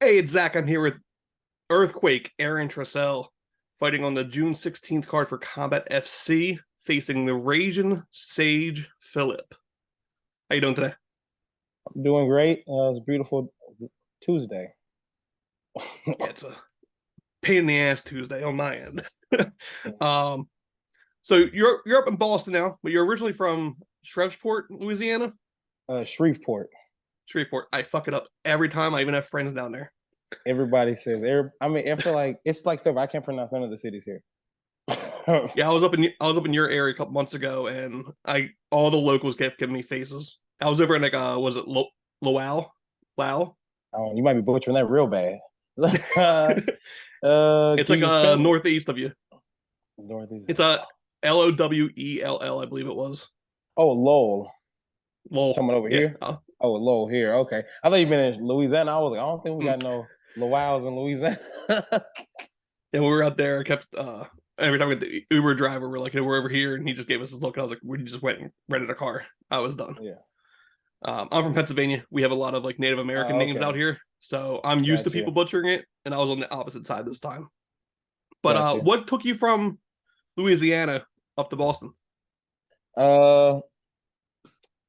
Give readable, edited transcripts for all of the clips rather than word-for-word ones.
Hey, it's Zach. I'm here with Earthquake, Aaron Trecell, fighting on the June 16th card for Combat FC, facing the Ragin Sage Philippe. How you doing today? I'm doing great. It's a beautiful Tuesday. Yeah, it's a pain in the ass Tuesday on my end. um, so you're up in Boston now, but you're originally from Shreveport, Louisiana. Shreveport. Shreveport. I fuck it up every time. I even have friends down there. Everybody says. I mean, I feel like it's like stuff I can't pronounce none of the cities here. Yeah, I was up in your area a couple months ago, and I all the locals kept giving me faces. I was over in like was it Lowell? Wow. Oh, you might be butchering that real bad. It's Can like you spell northeast of you. Northeast? It's a Lowell, I believe it was. Oh, Lowell. Lowell. Coming over Yeah. here. Oh, Lowell here. Okay. I thought you been in Louisiana. I was like, I don't think we Mm. got no Lowells in Louisiana. And we were out there. I kept every time we get the Uber driver, we're like, hey, we're over here, and he just gave us his look. And I was like, we just went and rented a car. I was done. Yeah. I'm from Pennsylvania. We have a lot of like Native American names out Okay. here, so I'm used to people Gotcha. butchering it. And I was on the opposite side this time. But Gotcha. what took you from Louisiana up to Boston? Uh,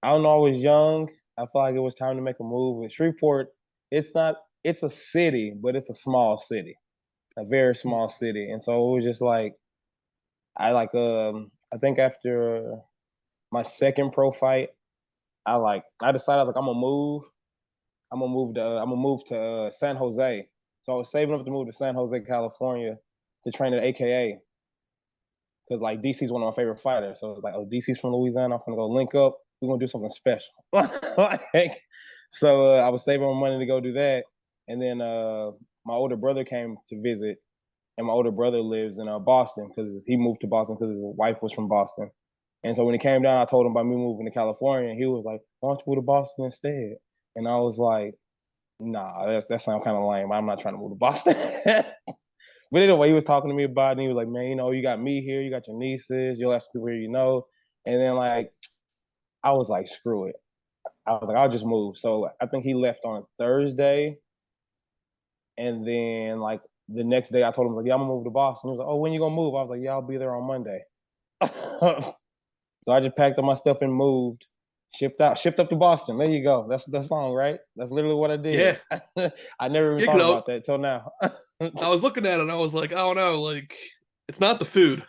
I don't know. I was young. I felt like it was time to make a move. In Shreveport, it's not. It's a city, but it's a small city, a very small city, and so it was just like I think after my second pro fight, I decided I was like I'm gonna move. I'm gonna move to San Jose. So I was saving up to move to San Jose, California, to train at AKA because like DC's one of my favorite fighters. So it's like, oh, DC's from Louisiana. I'm gonna go link up. We're gonna do something special. Like, so I was saving my money to go do that, and then my older brother came to visit, and my older brother lives in Boston because he moved to Boston because his wife was from Boston. And so when he came down, I told him about me moving to California, and he was like, "Why don't you move to Boston instead?" And I was like, "Nah, that sounds kind of lame. I'm not trying to move to Boston." But anyway, he was talking to me about it, and he was like, "Man, you got me here, you got your nieces, you'll have people here, And then like I was like, "Screw it." I was like, "I'll just move." So I think he left on a Thursday, and then like the next day, I told him like, "Yeah, I'm gonna move to Boston." He was like, "Oh, when you gonna move?" I was like, "Yeah, I'll be there on Monday." So I just packed up my stuff and moved, shipped up to Boston. There you go. That's the song, right? That's literally what I did. Yeah, I never even yeah. thought Cause about that till now. I was looking at it, and I was like, I don't know, like it's not the food.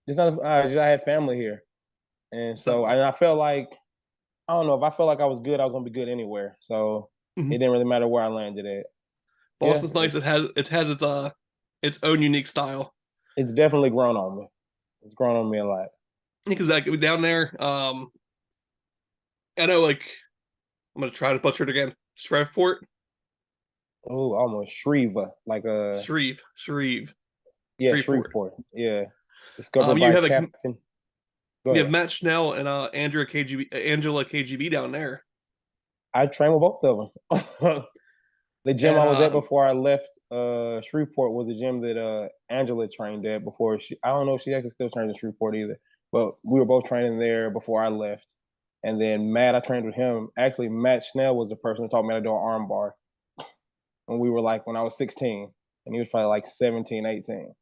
Just not, I had family here, and so So I felt like I don't know if I felt like I was good, I was gonna be good anywhere. So it mhm. didn't really matter where I landed at. Yeah, Boston's nice. It has its own unique style. it's definitely grown on me. It's grown on me a lot. Because like down there, I know like I'm gonna try to butcher it again. Shreveport, Oh, almost Shreva, like Shreve, yeah, Shreveport. Shreveport. Yeah, discovered You by have like Captain. Go you have ahead. Matt Schnell and Angela KGB down there. I trained with both of them. The gym And I was at before I left Shreveport was a gym that Angela trained at before she. I don't know if she actually still trains in Shreveport either, but we were both training there before I left. And then Matt, I trained with him. Actually, Matt Schnell was the person who taught me how to do an arm bar when I was 16, and he was probably like 17, 18.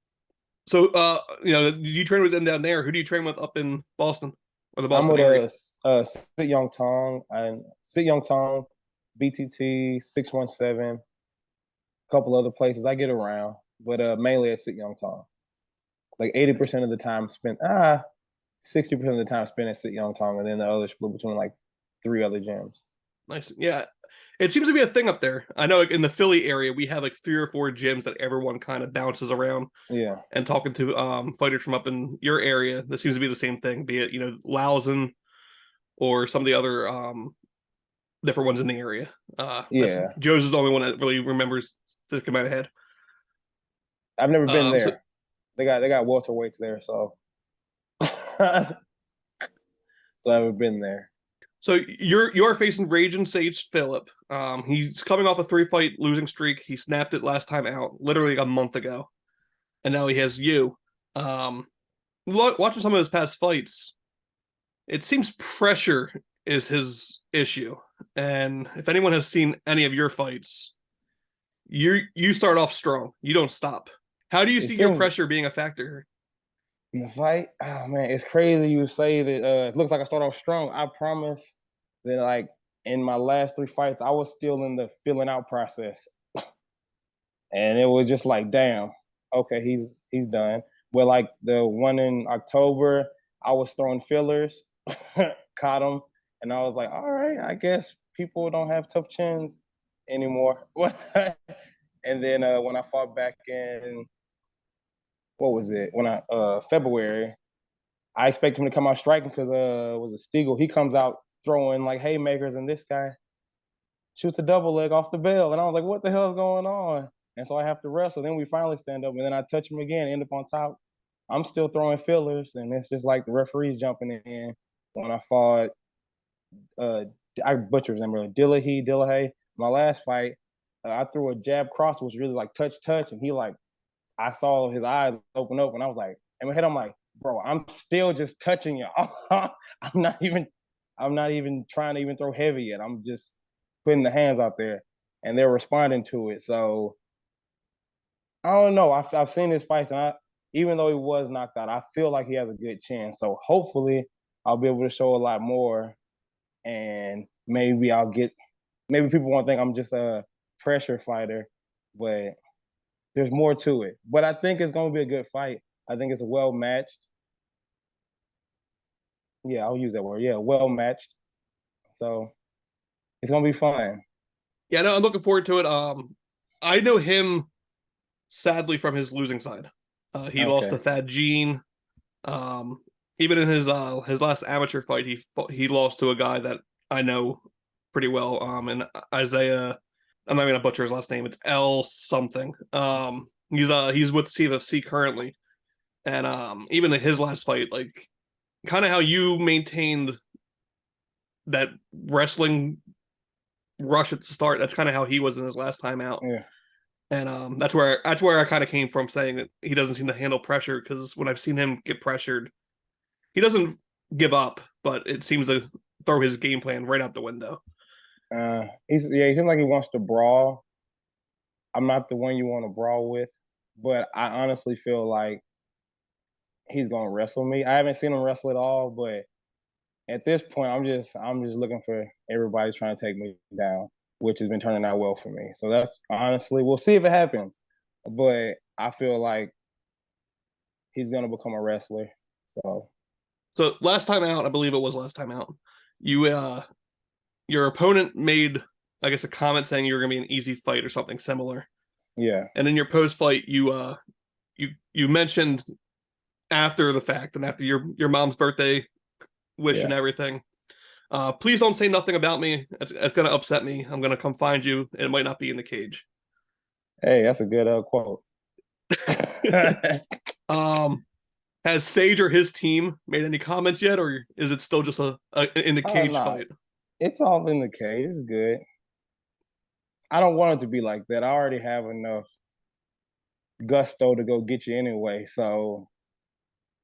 so you train with them down there. Who do you train with up in Boston or the I'm Boston with area? Sit Young Tong and Sit Young Tong, BTT 617, a couple other places. I get around, but mainly at Sit Young Tong. Like Nice. 80% of the time spent 60% of the time spent at Sit Young Tong, and then the other split between like three other gyms. Nice. Yeah. It seems to be a thing up there. I know like, in the Philly area, we have like three or four gyms that everyone kind of bounces around. Yeah, And talking to fighters from up in your area, that seems to be the same thing, be it, Lausen or some of the other different ones in the area. That's yeah. Joe's is the only one that really remembers to come out ahead. I've never been So there. They got welterweights there, so so I haven't been there. so you're facing Ragin Sage Philippe. He's coming off a 3-fight losing streak. He snapped it last time out, literally a month ago, and now he has you. Um, Watching some of his past fights, it seems pressure is his issue. And if anyone has seen any of your fights, you start off strong. You don't stop. How do you It see your seems pressure being a factor? in the fight, oh man, it's crazy you say that it looks like I start off strong. I promise that like in my last 3 fights, I was still in the filling out process. And it was just like, damn, okay, he's done. But like the one in October, I was throwing fillers, caught him, and I was like, all right, I guess people don't have tough chins anymore. And then when I fought back in what was it? When I February, I expect him to come out striking because was it Stiegel? He comes out throwing like haymakers, and this guy shoots a double leg off the bell, and I was like, what the hell is going on? And so I have to wrestle. Then we finally stand up, and then I touch him again, end up on top. I'm still throwing fillers, and it's just like the referees jumping in. When I fought, uh, I butchered his name, Dillahay. My last fight, I threw a jab cross, which was really like touch, and he like, I saw his eyes open up, and I was like, in my head, I'm like, bro, I'm still just touching you. I'm not even, I'm not even trying to even throw heavy yet. I'm just putting the hands out there, and they're responding to it. So I don't know. I've seen his fights, and even though he was knocked out, I feel like he has a good chance. So hopefully, I'll be able to show a lot more, and maybe people won't think I'm just a pressure fighter, but there's more to it. But I think it's going to be a good fight. I think it's well matched. Yeah, I'll use that word. Yeah, well matched. So it's going to be fun. Yeah, no, I'm looking forward to it. I know him sadly from his losing side. He lost to Okay. Thad Gene. Um, Even in his last amateur fight, he lost to a guy that I know pretty well. And Isaiah, I'm not gonna butcher his last name. It's L something. He's with CombatFC currently, and even in his last fight, like kind of how you maintained that wrestling rush at the start. That's kind of how he was in his last time out. Yeah. And that's where I kind of came from saying that he doesn't seem to handle pressure because when I've seen him get pressured, he doesn't give up, but it seems to throw his game plan right out the window. He seems like he wants to brawl. I'm not the one you want to brawl with, but I honestly feel like he's gonna wrestle me. I haven't seen him wrestle at all, but at this point, I'm just looking for everybody's trying to take me down, which has been turning out well for me. So that's honestly, we'll see if it happens, but I feel like he's gonna become a wrestler. So So last time out, I believe it was last time out, you your opponent made, I guess, a comment saying you were gonna be an easy fight or something similar. yeah, And in your post fight, you mentioned after the fact and after your mom's birthday wish yeah. and everything. Please don't say nothing about me. It's gonna upset me. I'm gonna come find you, and it might not be in the cage. Hey, that's a good quote. um, has Sage or his team made any comments yet, or is it still just a in the Oh cage no, fight? it's all in the cage. It's good. I don't want it to be like that. I already have enough gusto to go get you anyway. So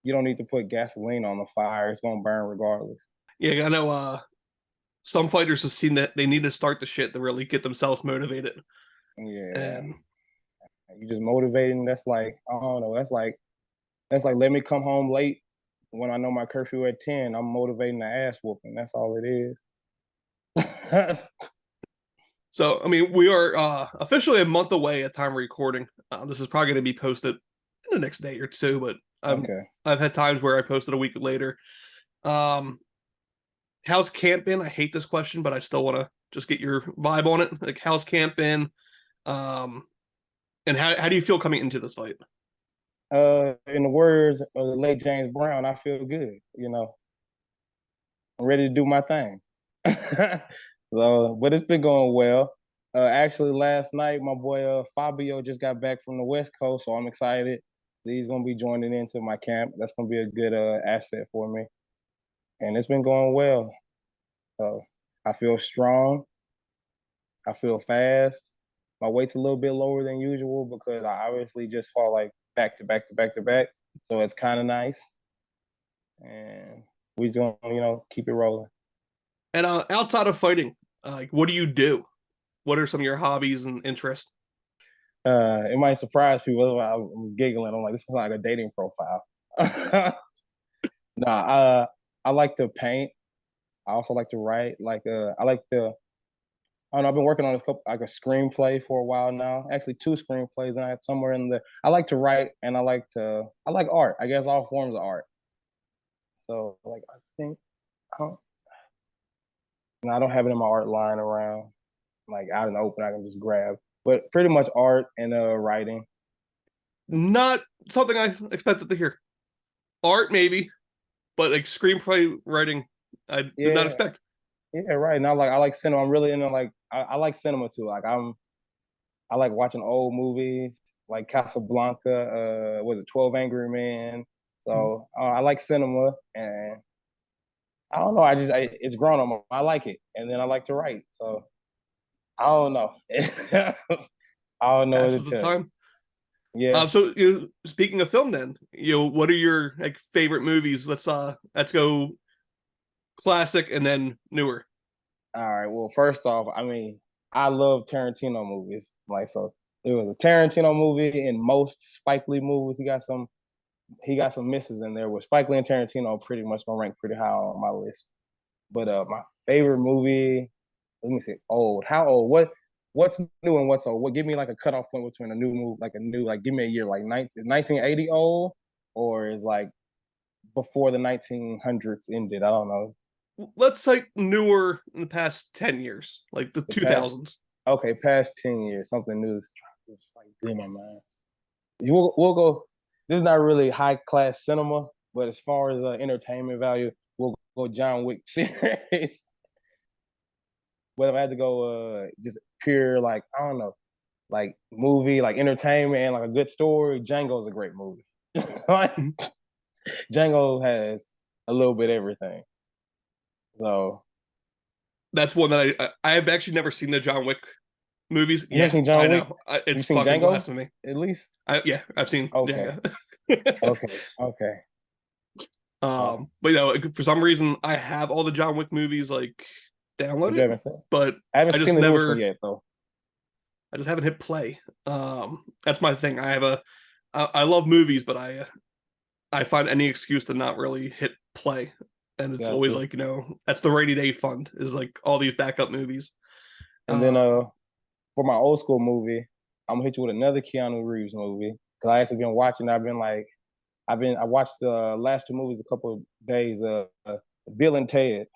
you don't need to put gasoline on the fire. It's gonna burn regardless. Yeah, I know. Some fighters have seen that they need to start the shit to really get themselves motivated, Yeah. and You just motivating. That's like, I don't know. That's like let me come home late when I know my curfew at 10. I'm motivating the ass whooping. That's all it is. so I mean we are officially a month away at time of recording. This is probably going to be posted in the next day or two, but Okay. I've had times where I posted a week later. Um, how's camp been? I hate this question, but I still want to just get your vibe on it. Like, how's camp been? Um, and how do you feel coming into this fight? In the words of the late James Brown, I feel good. I'm ready to do my thing. So, but it's been going well. Actually, last night my boy Fabio just got back from the West Coast, so I'm excited. He's gonna be joining into my camp. That's gonna be a good asset for me, and it's been going well. So I feel strong. I feel fast. My weight's a little bit lower than usual because I obviously just fought like back to back to back to back. So it's kind of nice, and we just gonna keep it rolling. And outside of fighting, like, what do you do? What are some of your hobbies and interests? It might surprise people. I'm giggling. I'm like, this is like a dating profile. Nah, I like to paint. I also like to write. I like to. I don't know. I've been working on this couple, like a screenplay for a while now. Actually, two screenplays, and I had somewhere in there. I like to write, and I like art. I guess all forms of art. So, like, I think, I don't, no, I don't have it in my art line around, like out in the open. I can just grab, but pretty much art and writing. Not something I expected to hear. Art, maybe, but like screenplay writing, I did not Yeah, expect. yeah, right. And I like cinema. I'm really into I like cinema too. I like watching old movies like Casablanca. Was it 12 Angry Men? So I like cinema, and I don't know. It's grown on me. I like it, and then I like to write. So I don't know. I don't know what to Passes the tell you. time. Yeah. So speaking of film, then what are your like favorite movies? Let's go classic and then newer. All right. Well, first off, I mean, I love Tarantino movies. It was a Tarantino movie in most Spike Lee movies. He got some misses in there. With Spike Lee and Tarantino, pretty much gonna rank pretty high on my list. But my favorite movie, let me see, old. How old? What's new and what's old? What give me like a cutoff point between a new movie, like give me a year, like 1980 old, or is like before the 1900s ended? I don't know. Let's say newer in the past 10 years, like the The two past thousands. Okay, past 10 years, something new is just like blew my mind. We'll go. This is not really high class cinema, but as far as entertainment value, we'll go John Wick series. But if I had to go, just pure like I don't know, like movie, like entertainment, and like a good story, Django's a great movie. Like, Mhm. Django has a little bit of everything. So That's one that I have actually never seen the John Wick movies. you never Yeah, seen I John Wick? know. You It's seen fucking Django blasphemy. at least? Yeah, I've seen Okay, Django. okay. But for some reason I have all the John Wick movies like But you downloaded, haven't seen. but I haven't I just seen the newest one never yet, though. I just haven't hit play. That's my thing. I love movies, but I find any excuse to not really hit play. And it's always Gotcha. like, that's the rainy day fund is like all these backup movies. And then Um, for my old school movie, I'm gonna hit you with another Keanu Reeves movie because I actually been watching. I watched the last two movies a couple of days. Bill and Ted.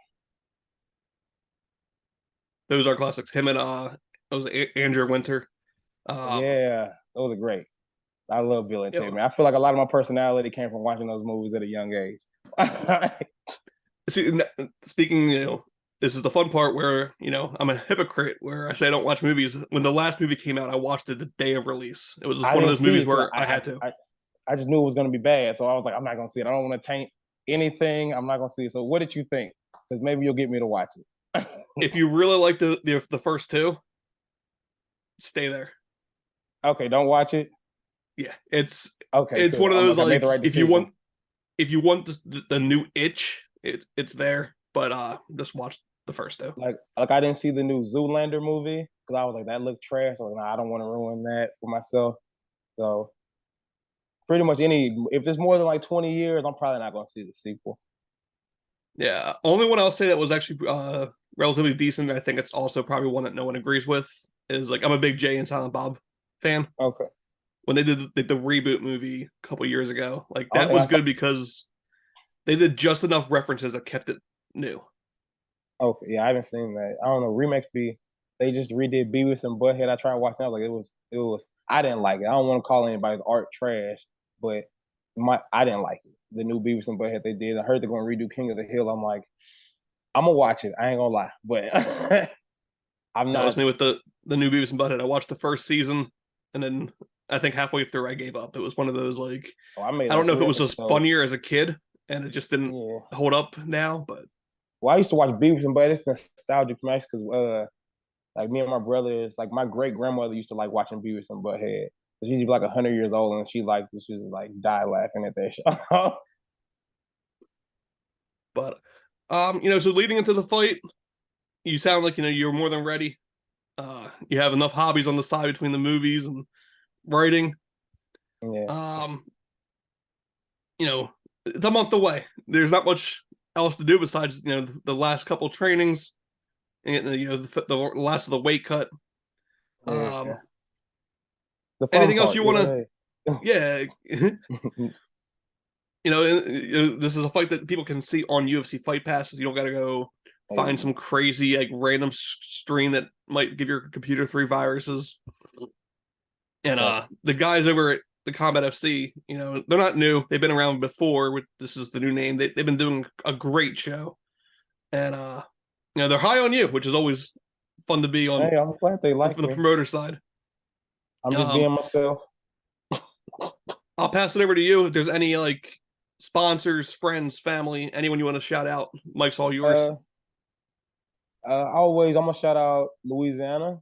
those are classics. Him and those Andrew Winter. Um, Yeah, those are great. I love Bill and you Ted, know, man. I feel like a lot of my personality came from watching those movies at a young age. see, speaking, this is the fun part where, I'm a hypocrite where I say I don't watch movies. When the last movie came out, I watched it the day of release. It was just I one of didn't those see movies it because where I had to. I just knew it was gonna be bad, so I was like, I'm not gonna see it. I don't want to taint anything. I'm not gonna see it. So, what did you think? Because maybe you'll get me to watch it. If you really like the first two, stay there. Okay, don't watch it. Yeah, it's Okay, it's cool. one of those I made the like right decision. if you want the new itch, it's there. But just watch the first two. Like I didn't see the new Zoolander movie because I was like that looked trash. I was like, nah, I don't want to ruin that for myself. So pretty much if it's more than like 20 years, I'm probably not gonna see the sequel. Yeah, only one I'll say that was actually relatively decent. I think it's also probably one that no one agrees with. Is like I'm a big Jay and Silent Bob fan. Okay. When they did the reboot movie a couple years ago, like Oh, that and I was saw. good because they did just enough references that kept it new. Okay, yeah, I haven't seen that. I don't know. Remakes be. They just redid Beavis and Butthead. I tried watching. I was like, it was. I didn't like it. I don't want to call anybody's art trash, but I didn't like it. The new Beavis and Butthead they did. I heard they're going to redo King of the Hill. I'm like, I'm gonna watch it. I ain't gonna lie, but I'm That was not. me with the new Beavis and Butthead. I watched the first season, and then I think halfway through I gave up. It was one of those like Oh, I made I don't like know if it three was just episodes. funnier as a kid and it just didn't Yeah. hold up now. But Well, I used to watch Beavis and Butthead. It's nostalgic for me because like me and my brothers, like my great grandmother used to like watching Beavis and Butthead. She'd be like 100 years old and she was like die laughing at that show. but so leading into the fight, you sound like you're more than ready. You have enough hobbies on the side between the movies and writing. Yeah. You know, it's a month away. There's not much else to do besides, you know, the last couple trainings and, you know, the last of the weight cut. Yeah. The fun Anything else part. you want to? Yeah. You know, this is a fight that people can see on UFC Fight Pass. You don't got to go find some crazy like random stream that might give your computer 3 viruses. And the guys over at the CombatFC, you know, they're not new. They've been around before. This is the new name. They've been doing a great show, and you know, they're high on you, which is always fun to be on. Hey, I'm glad they like from the me. promoter side. I'm just being myself. I'll pass it over to you. If there's any like sponsors, friends, family, anyone you want to shout out, Mike's all yours. I'm gonna shout out Louisiana.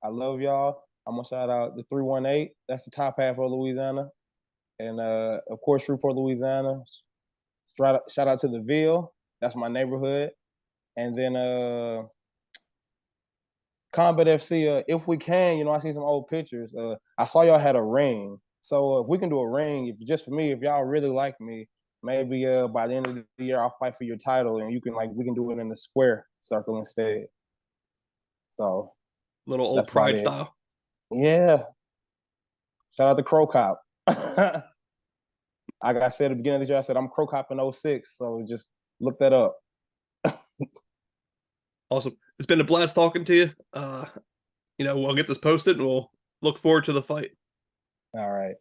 I love y'all. I'm gonna shout out the 318. That's the top half of Louisiana, and of course Shreveport, Louisiana. Shout out to the Ville. That's my neighborhood, and then CombatFC. If we can, you know, I see some old pictures. I saw y'all had a ring, so if we can do a ring, just for me, if y'all really like me, maybe by the end of the year I'll fight for your title, and we can do it in the square circle instead. So little old pride style. Yeah. Shout out to Crow Cop. Like I said at the beginning of the year, I said I'm Crow Cop in 06, so just look that up. Awesome. It's been a blast talking to you. You know, we'll get this posted and we'll look forward to the fight. All right.